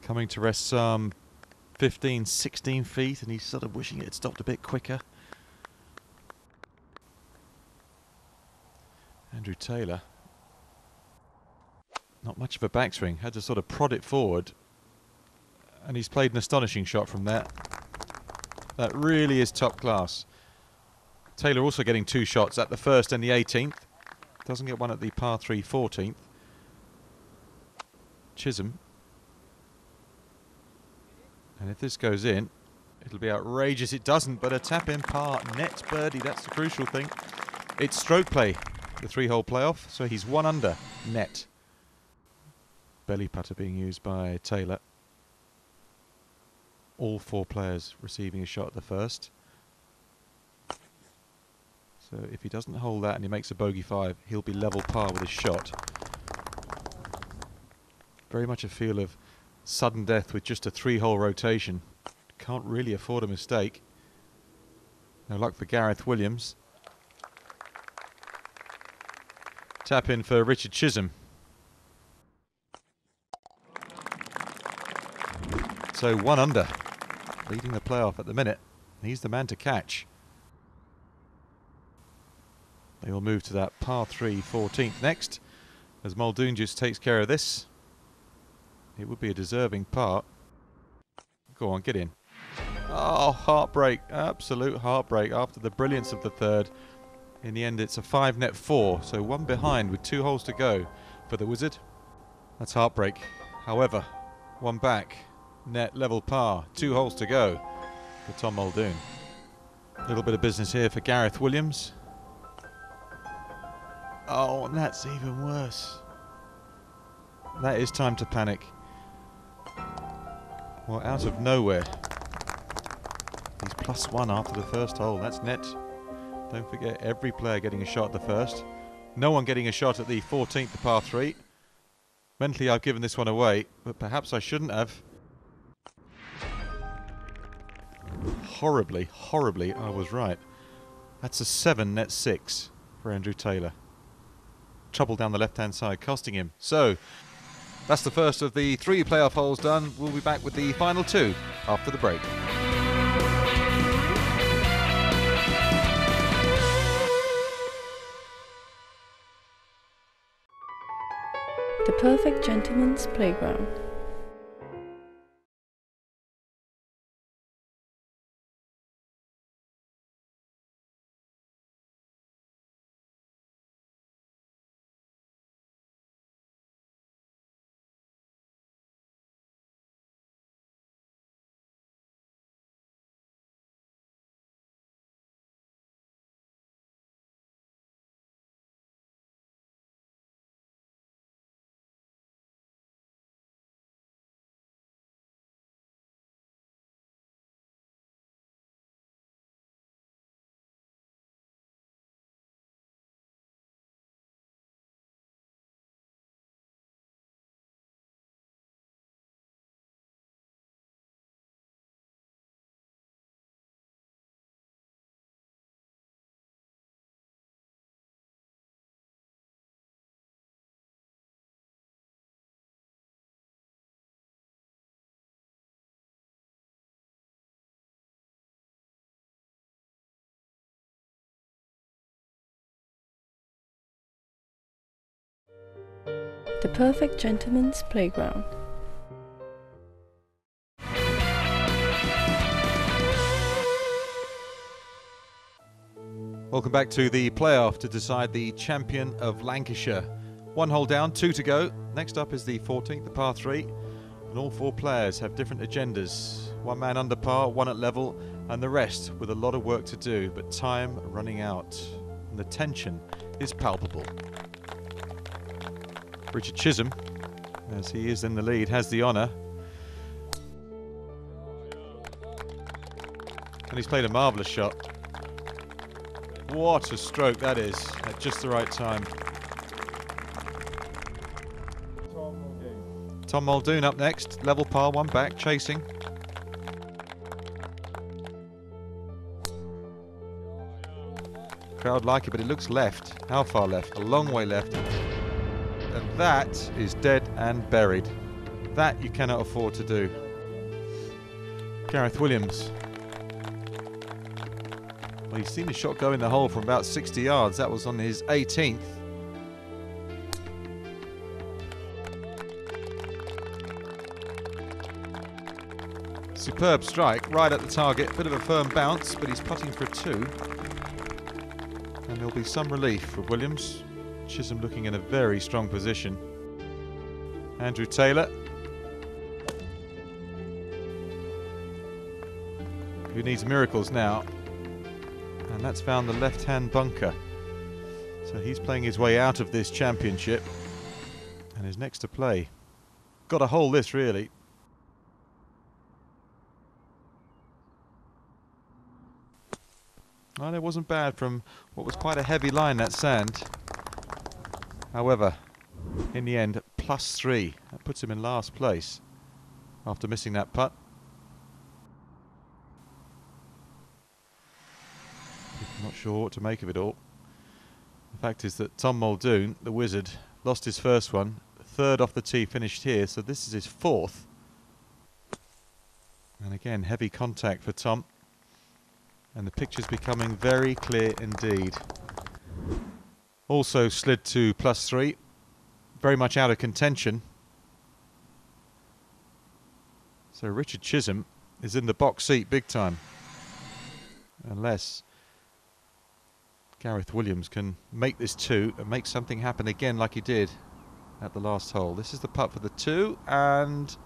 Coming to rest some 15, 16 feet, and he's sort of wishing it had stopped a bit quicker. Andrew Taylor, not much of a backswing, had to sort of prod it forward, and he's played an astonishing shot from there. That really is top class. Taylor also getting 2 shots at the first and the 18th. Doesn't get one at the par 3 14th. Chisholm. And if this goes in, it'll be outrageous. It doesn't, but a tap-in par, net birdie, that's the crucial thing. It's stroke play, the 3-hole playoff, so he's 1 under, net. Belly putter being used by Taylor. All 4 players receiving a shot at the first. So if he doesn't hold that and he makes a bogey 5, he'll be level par with his shot. Very much a feel of sudden death with just a 3-hole rotation. Can't really afford a mistake. No luck for Gareth Williams. Tap in for Richard Chisholm. So 1 under, leading the playoff at the minute. He's the man to catch. They will move to that par 3 14th next, as Muldoon just takes care of this. It would be a deserving par. Go on, get in. Oh, heartbreak, absolute heartbreak after the brilliance of the third. In the end, it's a 5-net 4, so 1 behind with 2 holes to go for the Wizard. That's heartbreak. However, 1 back, net level par, 2 holes to go for Tom Muldoon. A little bit of business here for Gareth Williams. Oh, and that's even worse. That is time to panic. Well, out of nowhere, he's +1 after the first hole. That's net. Don't forget, every player getting a shot at the first. No one getting a shot at the 14th, the par 3. Mentally, I've given this one away, but perhaps I shouldn't have. Horribly, horribly, I was right. That's a 7, net 6 for Andrew Taylor. Trouble down the left-hand side, costing him. So, that's the first of the 3 playoff holes done. We'll be back with the final 2 after the break. The perfect gentleman's playground. The perfect gentleman's playground. Welcome back to the playoff to decide the champion of Lancashire. 1 hole down, 2 to go. Next up is the 14th, the par 3. And all 4 players have different agendas. 1 man under par, 1 at level, and the rest with a lot of work to do, but time running out. And the tension is palpable. Richard Chisholm, as he is in the lead, has the honour. And he's played a marvellous shot. What a stroke that is, at just the right time. Tom Muldoon up next, level par, 1 back, chasing. Crowd like it, but it looks left. How far left? A long way left. And that is dead and buried. That you cannot afford to do. Gareth Williams. Well, he's seen the shot go in the hole from about 60 yards. That was on his 18th. Superb strike, right at the target. Bit of a firm bounce, but he's putting for a 2. And there'll be some relief for Williams. Chisholm looking in a very strong position. Andrew Taylor, who needs miracles now. And that's found the left-hand bunker. So he's playing his way out of this championship and is next to play. Got to hold this, really. Well, it wasn't bad from what was quite a heavy line, that sand. However, in the end, +3. That puts him in last place after missing that putt. I'm not sure what to make of it all. The fact is that Tom Muldoon, the wizard, lost his first one. 3rd off the tee, finished here, so this is his 4th. And again, heavy contact for Tom. And the picture's becoming very clear indeed. Also slid to +3. Very much out of contention. So Richard Chisholm is in the box seat big time. Unless Gareth Williams can make this 2 and make something happen again like he did at the last hole. This is the putt for the 2, and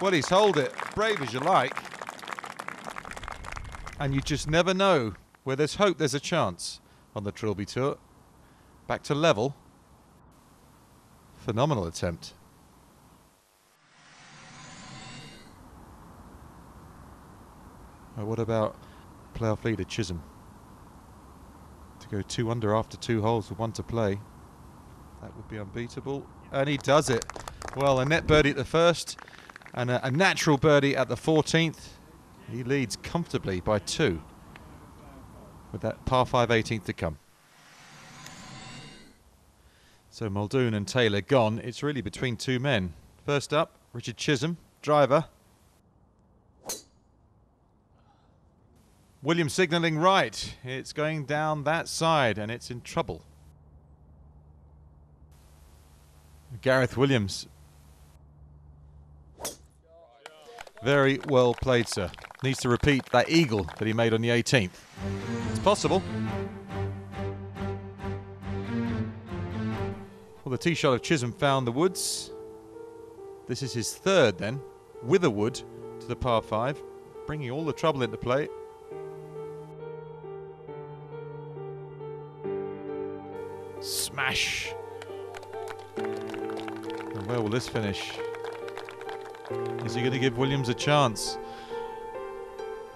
well, he's holed it. Brave as you like. And you just never know. Where there's hope, there's a chance on the Trilby Tour. Back to level. Phenomenal attempt. Well, what about playoff leader Chisholm? To go 2 under after 2 holes with 1 to play. That would be unbeatable. And he does it. Well, a net birdie at the first and a natural birdie at the 14th. He leads comfortably by 2 with that par 5 18th to come. So Muldoon and Taylor gone. It's really between 2 men. First up, Richard Chisholm, driver. Williams signalling right. It's going down that side and it's in trouble. Gareth Williams. Very well played, sir. Needs to repeat that eagle that he made on the 18th. It's possible. Well, the tee shot of Chisholm found the woods. This is his 3rd then, with a wood to the par 5, bringing all the trouble into play. Smash. And where will this finish? Is he going to give Williams a chance?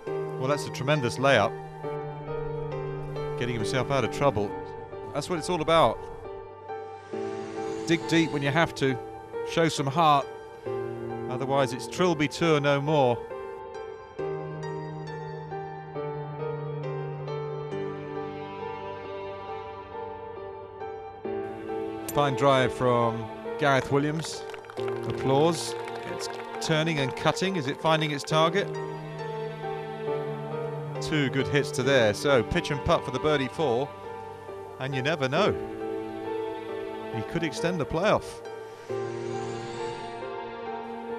Well, that's a tremendous layup. Getting himself out of trouble. That's what it's all about. Dig deep when you have to. Show some heart. Otherwise, it's Trilby Tour no more. Fine drive from Gareth Williams. Applause. It's turning and cutting. Is it finding its target? 2 good hits to there. So pitch and putt for the birdie 4. And you never know. He could extend the playoff.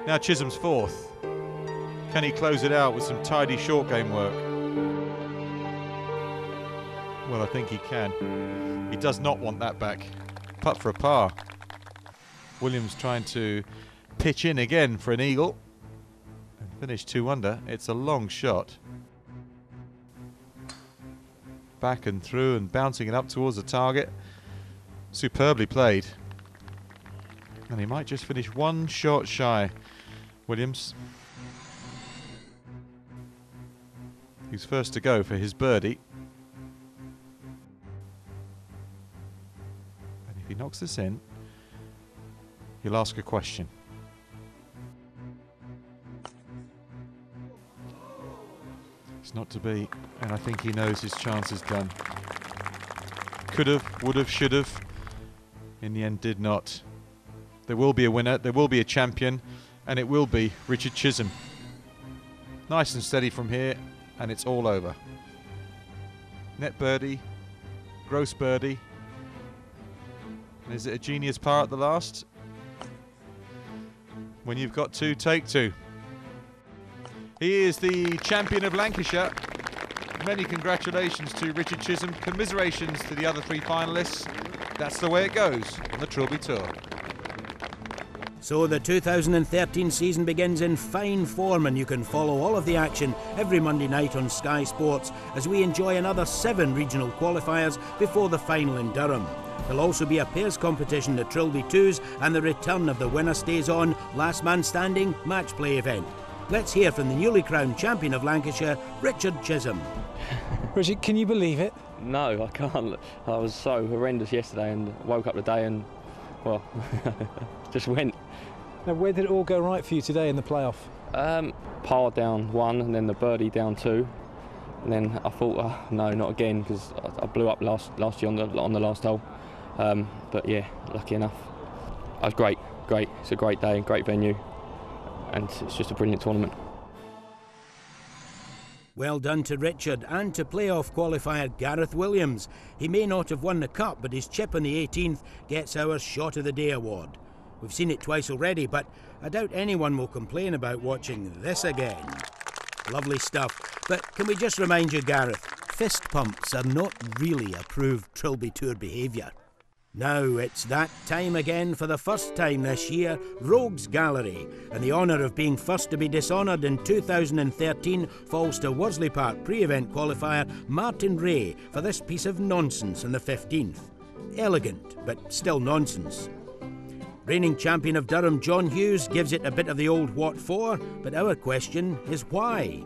Now Chisholm's 4th. Can he close it out with some tidy short game work? Well, I think he can. He does not want that back. Putt for a par. Williams trying to pitch in again for an eagle and finish 2 under. It's a long shot. Back and through and bouncing it up towards the target. Superbly played. And he might just finish 1 shot shy. Williams, who's first to go for his birdie. And if he knocks this in, he'll ask a question. It's not to be, and I think he knows his chance is done. Could have, would have, should have. in the end did not. There will be a winner, there will be a champion, and it will be Richard Chisholm. Nice and steady from here, and it's all over. Net birdie, gross birdie. And is it a genius par at the last? When you've got two, take two. He is the champion of Lancashire. Many congratulations to Richard Chisholm. Commiserations to the other three finalists. That's the way it goes on the Trilby Tour. So the 2013 season begins in fine form, and you can follow all of the action every Monday night on Sky Sports as we enjoy another 7 regional qualifiers before the final in Durham. There'll also be a pairs competition, the Trilby Twos, and the return of the winner stays on last man standing match play event. Let's hear from the newly crowned champion of Lancashire, Richard Chisholm. Richard, can you believe it? No, I can't. I was so horrendous yesterday and woke up today and, well, just went. Now, where did it all go right for you today in the playoff? Par down 1 and then the birdie down 2. And then I thought, oh, no, not again, because I blew up last year on the last hole. But yeah, lucky enough. It was great. It's a great day, great venue, and it's just a brilliant tournament. Well done to Richard and to playoff qualifier Gareth Williams. He may not have won the cup, but his chip on the 18th gets our Shot of the Day award. We've seen it twice already, but I doubt anyone will complain about watching this again. Lovely stuff. But can we just remind you, Gareth, fist pumps are not really approved Trilby Tour behaviour. Now it's that time again for the first time this year, Rogues Gallery, and the honour of being first to be dishonoured in 2013 falls to Worlsey Park pre-event qualifier Martin Ray for this piece of nonsense on the 15th. Elegant, but still nonsense. Reigning champion of Durham John Hughes gives it a bit of the old what for, but our question is why?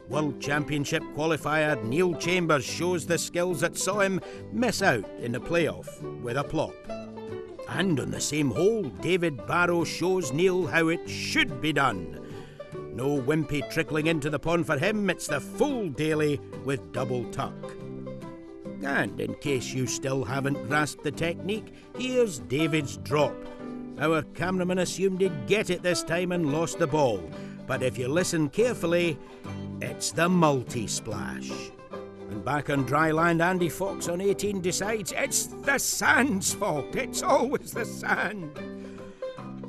World Championship qualifier Neil Chambers shows the skills that saw him miss out in the playoff with a plop. And on the same hole, David Barrow shows Neil how it should be done. No wimpy trickling into the pond for him, it's the full daily with double tuck. And in case you still haven't grasped the technique, here's David's drop. Our cameraman assumed he'd get it this time and lost the ball. But if you listen carefully, it's the multi-splash. And back on dry land, Andy Fox on 18 decides it's the sand's fault. It's always the sand.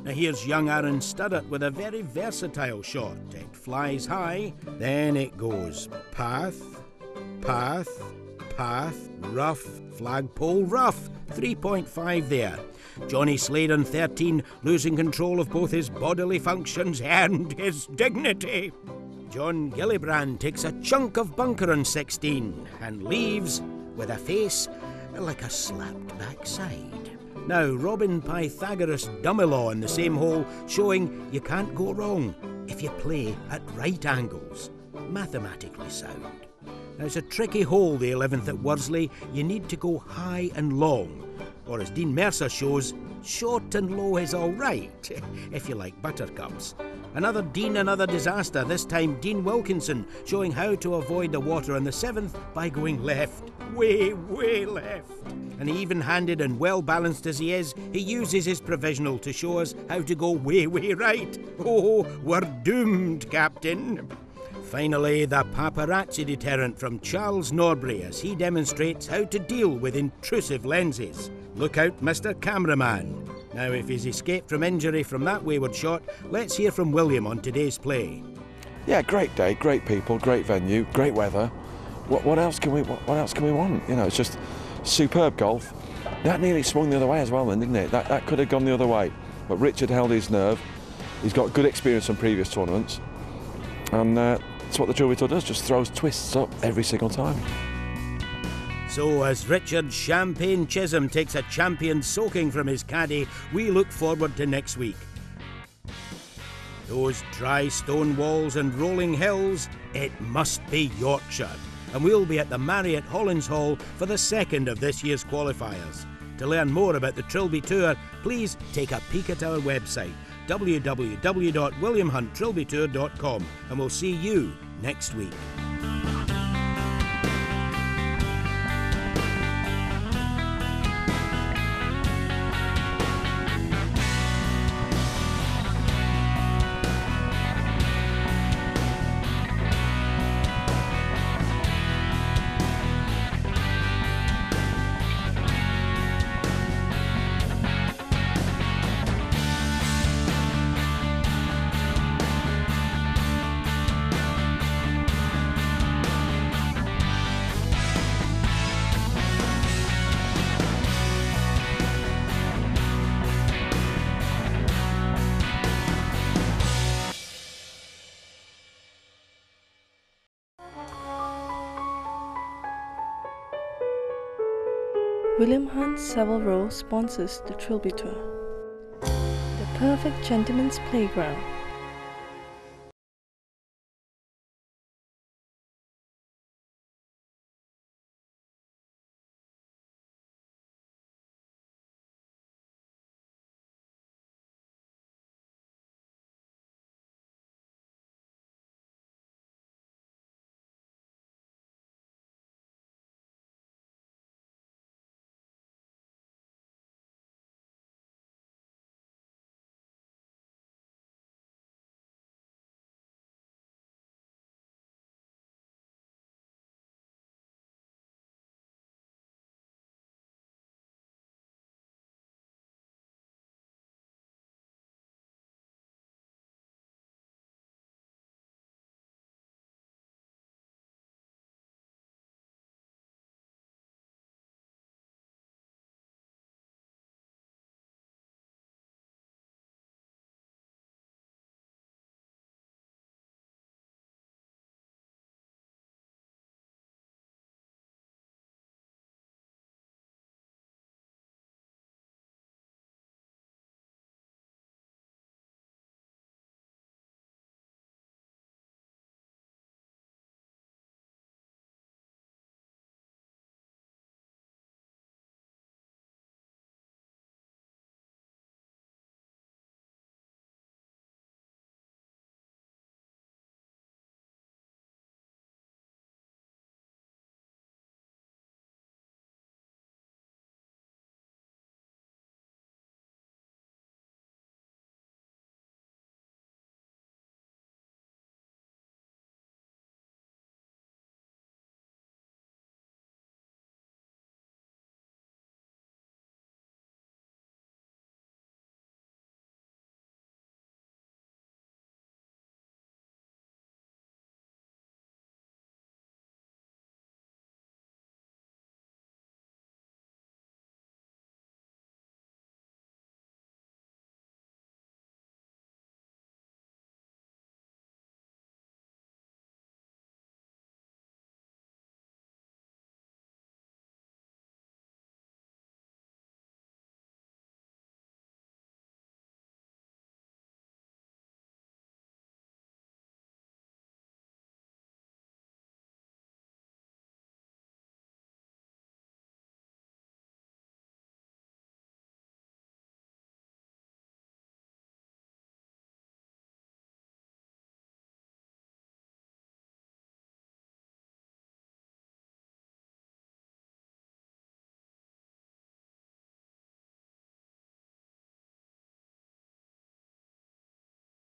Now here's young Aaron Studart with a very versatile shot. It flies high, then it goes path, path, path, rough, flagpole, rough. 3.5 there. Johnny Slade on 13, losing control of both his bodily functions and his dignity. John Gillibrand takes a chunk of bunker on 16 and leaves with a face like a slapped backside. Now Robin Pythagoras Dumilaw in the same hole, showing you can't go wrong if you play at right angles. Mathematically sound. Now it's a tricky hole, the 11th at Worsley. You need to go high and long. Or as Dean Mercer shows, short and low is all right, if you like buttercups. Another Dean, another disaster, this time Dean Wilkinson, showing how to avoid the water on the 7th by going left, way left. And even-handed and well-balanced as he is, he uses his provisional to show us how to go way right. Oh, we're doomed, Captain. Finally, the paparazzi deterrent from Charles Norbury as he demonstrates how to deal with intrusive lenses. Look out, Mr. Cameraman. Now, if he's escaped from injury from that wayward shot, let's hear from William on today's play. Yeah, great day, great people, great venue, great weather. What else can we want? You know, it's just superb golf. That nearly swung the other way as well, then, didn't it? That could have gone the other way. But Richard held his nerve. He's got good experience from previous tournaments, and that's what the Trilby Tour does, just throws twists up every single time. So as Richard Champagne Chisholm takes a champion soaking from his caddy, we look forward to next week. Those dry stone walls and rolling hills, it must be Yorkshire. And we'll be at the Marriott Hollins Hall for the second of this year's qualifiers. To learn more about the Trilby Tour, please take a peek at our website, www.williamhunttrilbytour.com, and we'll see you next week. William Hunt Savile Row sponsors the Trilby Tour. The Perfect Gentleman's Playground.